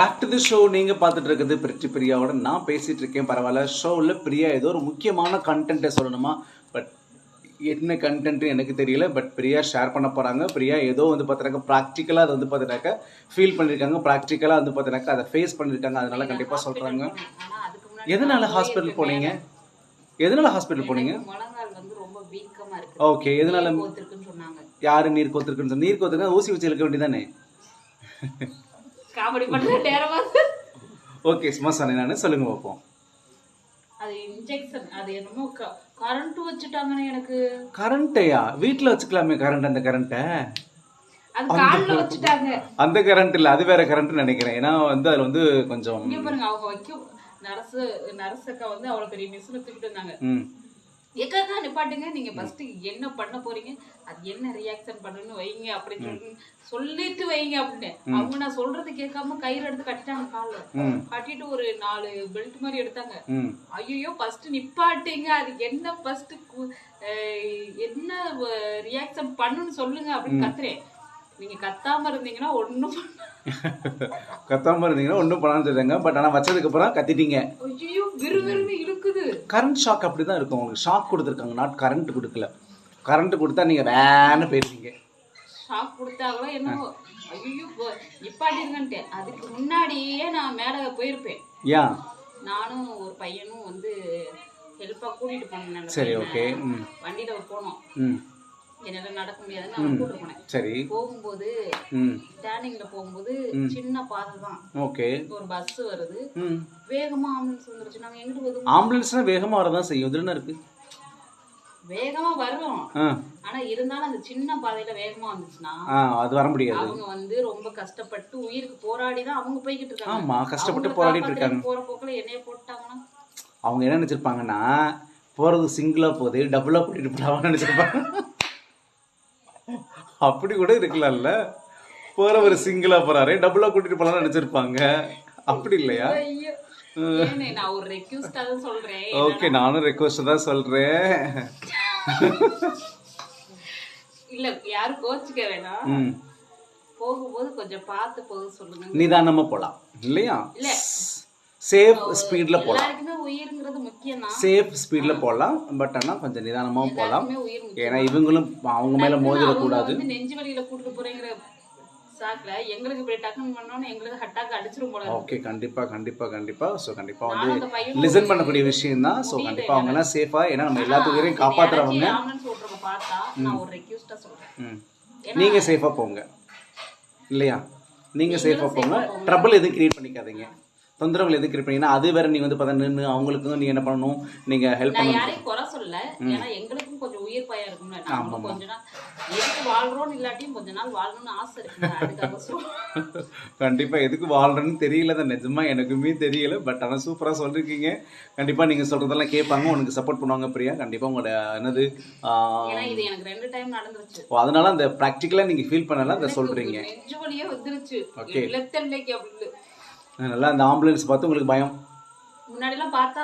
Back to the show. நீங்கள் பார்த்துட்டு இருக்கிறது பிரிச்சி பிரியாவோட நான் பேசிகிட்டு இருக்கேன். பரவாயில்ல, ஷோவில் பிரியா ஏதோ ஒரு முக்கியமான கண்டென்ட்டை சொல்லணுமா, பட் என்ன கண்டென்ட்டு எனக்கு தெரியல. பட் பிரியா ஷேர் பண்ண போகிறாங்க. பிரியா ஏதோ வந்து பார்த்தினாக்கா ப்ராக்டிக்கலாக அதை வந்து பார்த்தினாக்கா ஃபீல் பண்ணியிருக்காங்க, ப்ராக்டிக்கலாக வந்து பார்த்தினாக்கா அதை ஃபேஸ் பண்ணியிருக்காங்க. அதனால கண்டிப்பாக சொல்கிறாங்க. எதனால் ஹாஸ்பிட்டல் போனீங்க? எதனால் ஹாஸ்பிட்டல் போனீங்க? ஓகே, எதனால? யாரு நீர் கோத்துருக்குன்னு சொன்ன? நீர் கோத்துருக்கா ஊசி வச்சு இழுக்க வேண்டியதானே? ஓகே, சும்மா சொன்னேன் நான். சொல்லுங்க பார்ப்போம். அது இன்ஜெக்ஷன், அது என்னமோ கரண்ட் வச்சுட்டாங்கன்னு. எனக்கு கரண்ட்யா? வீட்ல வச்சுக்கலாமே கரண்ட். அந்த கரண்ட்டை அது கால்ல வச்சுட்டாங்க. அந்த கரண்ட் இல்ல, அது வேற கரண்ட் நினைக்கிறேன். ஏன்னா வந்து அதுல வந்து கொஞ்சம் இங்க பாருங்க, அவங்க வைக்க நர்ஸக்கா வந்து அவ்வளவு பெரிய மிஷினை தூக்கிட்டு இருந்தாங்க. எக்காக்கா நிப்பாட்டுங்க, நீங்க ஃபர்ஸ்ட் என்ன பண்ண போறீங்க, அது என்ன ரியாக்ஷன் பண்ணணும்னு வைங்க அப்படின்னு சொல்லிட்டு வைங்க அப்படின்னு. அவங்க நான் சொல்றது கேட்காம கயிறு எடுத்து கட்டிட்டாங்க கால்ல. கட்டிட்டு ஒரு 4 பெல்ட் மாதிரி எடுத்தாங்க. ஐயோ ஃபர்ஸ்ட் நிப்பாட்டுங்க, அது என்ன ஃபர்ஸ்ட் என்ன ரியாக்ஷன் பண்ணணும்னு சொல்லுங்க அப்படின்னு கத்துறேன். நீங்க கத்தாம இருந்தீங்கன்னா ஒண்ணும் பண்ணான்னு சொல்றாங்க. பட் ஆனா வச்சதுக்கு அப்புறம் கத்திட்டீங்க. ஐயோ விறுவிறுன்னு இழுக்குது. கரண்ட் ஷாக் அப்படிதான் இருக்கும். உங்களுக்கு ஷாக் கொடுத்துருக்காங்க, நாட் கரண்ட் கொடுக்கல. கரண்ட் கொடுத்தா நீங்க வேன்னு போயிருவீங்க. ஷாக் கொடுத்தாங்களோ என்னவோ. ஐயோ நிப்பாட்டிருங்கன்ட்டு அதுக்கு முன்னாடியே நான் மேல போயிருப்பேன். ஏன்? நானும் ஒரு பையனும் வந்து ஹெல்ப்பா கூட்டிட்டு போனேன். சரி, ஓகே. வண்டியில போனோம். என்னால நடக்க முடியாதுன்னு அவன் கூட்டு போனேன். சரி. போகும்போது டேனிங்ல போகும்போது சின்ன பாதை தான். ஓகே. ஒரு பஸ் வருது, வேகமா ஆம்புலன்ஸ் வந்துருச்சு. நாங்க எங்கிட்டு போதும்? ஆம்புலன்ஸ்னா வேகமா வரதான் செய்யும். இதுல என்ன இருக்கு? வேகமா வரும். ஆனா இருந்தாலும் அந்த சின்ன பாதையில வேகமா வந்துச்சுன்னா அது வர முடியாது. அவங்க வந்து ரொம்ப கஷ்டப்பட்டு உயிருக்கு போராடி தான் அவங்க போய்கிட்டு இருக்காங்க. ஆமா, கஷ்டப்பட்டு போராடிட்டு இருக்காங்க. போற போக்குல என்னைய போட்டாங்கன்னா அவங்க என்ன நினைச்சிருப்பாங்கன்னா, போறது சிங்கிளா போகுது, டபுளா கூட்டிட்டு போலாம்னு நினைச்சிருப்பாங்க. அப்படி கூட இருக்கலாம்ல. போறவர் சிங்கிளா போறாரு, டபுளா கூட்டிட்டு போலாம்னு நினைச்சிருப்பாங்க. அப்படி இல்லையா? நான் ஒரு ரெக்வெஸ்டா தான் சொல்றேன். ஓகே, நானும் ரெக்வெஸ்ட் தான் சொல்றேன். இல்ல யாரும் கோச்சிக்க வேணாம். போகும்போது கொஞ்சம் பார்த்து போக சொல்லுங்க. நிதானமா போலாம் இல்லையா? இல்ல சேஃப் ஸ்பீட்ல போலாம். எல்லாருக்குமே உயிர்ங்கிறது முக்கியம் தான். சேஃப் ஸ்பீட்ல போலாம். பட் ஆனா கொஞ்சம் நிதானமாவும் போலாம். ஏன்னா இவங்களும் அவங்க மேல மோதிர கூடாது. நெஞ்சு வலியில கூட்டிட்டு போறேங்கிற சாக்ல எங்களுக்கு இப்படி டக்கன் பண்ணோம்னா எங்களுக்கு ஹட்டாக் அடிச்சிரும் போல. ஓகே, கண்டிப்பா கண்டிப்பா கண்டிப்பா. சோ கண்டிப்பா வந்து லிசன் பண்ணக்கூடிய விஷயம் தான். சோ கண்டிப்பா அவங்க எல்லாம் சேஃபா, ஏன்னா நம்ம எல்லாத்துக்கும் காப்பாத்துறவங்க. ஆம்புலன்ஸ் ஓட்டுறவங்க பார்த்தா நான் ஒரு ரெக்வெஸ்டா சொல்றேன். நீங்க சேஃபா போங்க இல்லையா? நீங்க சேஃபா போங்க. ட்ரபிள் எதுவும் கிரியேட் பண்ணிக்காதீங்க, தொந்தரவுகள் எதுக்கு இருப்பீங்கன்னா அது வேற. நீங்க வந்து பார்த்தா நின்று அவங்களுக்கும் நீ என்ன பண்ணணும், நீங்க ஹெல்ப் பண்ணணும். யாரையும் குறை சொல்ல, ஏன்னா எங்களுக்கும் கொஞ்சம் உயிர் பயம் இருக்கும்ல. நாம கொஞ்ச நாள் எதுக்கு வாழ்றோம் இல்லாட்டியும் கொஞ்ச நாள் வாழணும்னு ஆசை இருக்கு. அதுக்காக கண்டிப்பா எதுக்கு வாழ்றேன்னு தெரியல தான், நிஜமா எனக்குமே தெரியல. பட் ஆனால் சூப்பரா சொல்லிருக்கீங்க. கண்டிப்பா நீங்க சொல்றதெல்லாம் கேட்பாங்க, உனக்கு சப்போர்ட் பண்ணுவாங்க பிரியா. கண்டிப்பா உங்களோட என்னது இது எனக்கு 2 டைம் நடந்துருச்சு. அதனால அந்த பிராக்டிக்கலா நீங்க ஃபீல் பண்ணல அதை சொல்றீங்க. நெஞ்சு வலியே வந்துருச்சு. ஓகே, அப்படின்னு நல்லா அந்த ஆம்புலன்ஸ் பார்த்து உங்களுக்கு பயம். முன்னாடி எல்லாம் பார்த்தா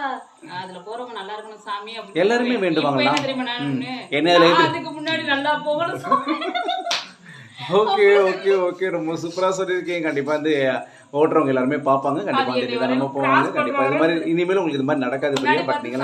அதுல போறவங்க நல்லா இருக்கணும் சாமி அப்படி எல்லாருமே வேண்டுவாங்க. அதுக்கு முன்னாடி நல்லா போகணும். ஓகே ஓகே ஓகே, ரொம்ப சூப்பரா சொல்லியிருக்கீங்க. கண்டிப்பா வந்து ஓட்டுறவங்க எல்லாருமே பார்ப்பாங்க. கண்டிப்பா வந்து நிதானமா போவாங்க. கண்டிப்பா இது மாதிரி இனிமேலும் உங்களுக்கு இது மாதிரி நடக்காது பிரியா. பட் நீங்க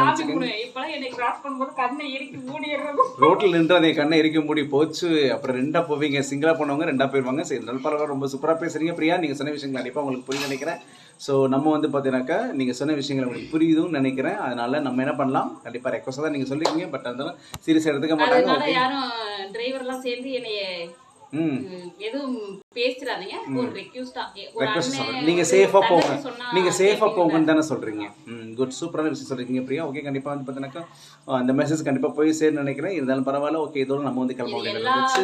ரோட்ல நின்று அந்த கண்ணை எரிக்க மூடி போச்சு. அப்புறம் 2ஆ போவீங்க, சிங்கிளா போனவங்க 2ஆ போயிருவாங்க. சரி, நல்ல பரவாயில்ல, ரொம்ப சூப்பரா பேசுறீங்க பிரியா. நீங்க சொன்ன விஷயங்கள் கண்டிப்பா உங்களுக்கு புரியும் நினைக்கிறேன். ஸோ நம்ம வந்து பார்த்தீங்கன்னாக்கா நீங்கள் சொன்ன விஷயங்கள் உங்களுக்கு புரியுதுன்னு நினைக்கிறேன். அதனால நம்ம என்ன பண்ணலாம், கண்டிப்பாக ரெக்வஸ்ட்டாக தான் நீங்கள் சொல்லிருக்கீங்க. பட் அதனால சீரியஸாக எடுத்துக்க மாட்டாங்க. யாரும் டிரைவர்லாம் சேர்ந்து என்னைய எதுவும் பேசுறாதீங்க. ஒரு ரெக்வெஸ்டா நீங்க சேஃபா போங்க, நீங்க சேஃபா போங்கன்னு தானே சொல்றீங்க. குட், சூப்பரான விஷயம் சொல்றீங்க பிரியா. ஓகே, கண்டிப்பா வந்து பார்த்தீங்கன்னாக்கா அந்த மெசேஜ் கண்டிப்பா போய் சேர்ந்து நினைக்கிறேன். இருந்தாலும் பரவாயில்ல. ஓகே, இதோட நம்ம வந்து கிளம்ப வேண்டிய நேரம் வந்துச்சு.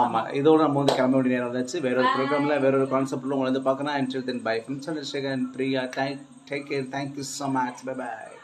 ஆமா, இதோட நம்ம வந்து கிளம்ப வேண்டிய நேரம் வந்துச்சு. வேற ஒரு ப்ரோக்ராம்ல வேற ஒரு கான்செப்ட்ல உங்களை வந்து பார்க்கணும். Until then, bye from Chandrasekhar and Priya. Take care. Thank you so much. Bye bye.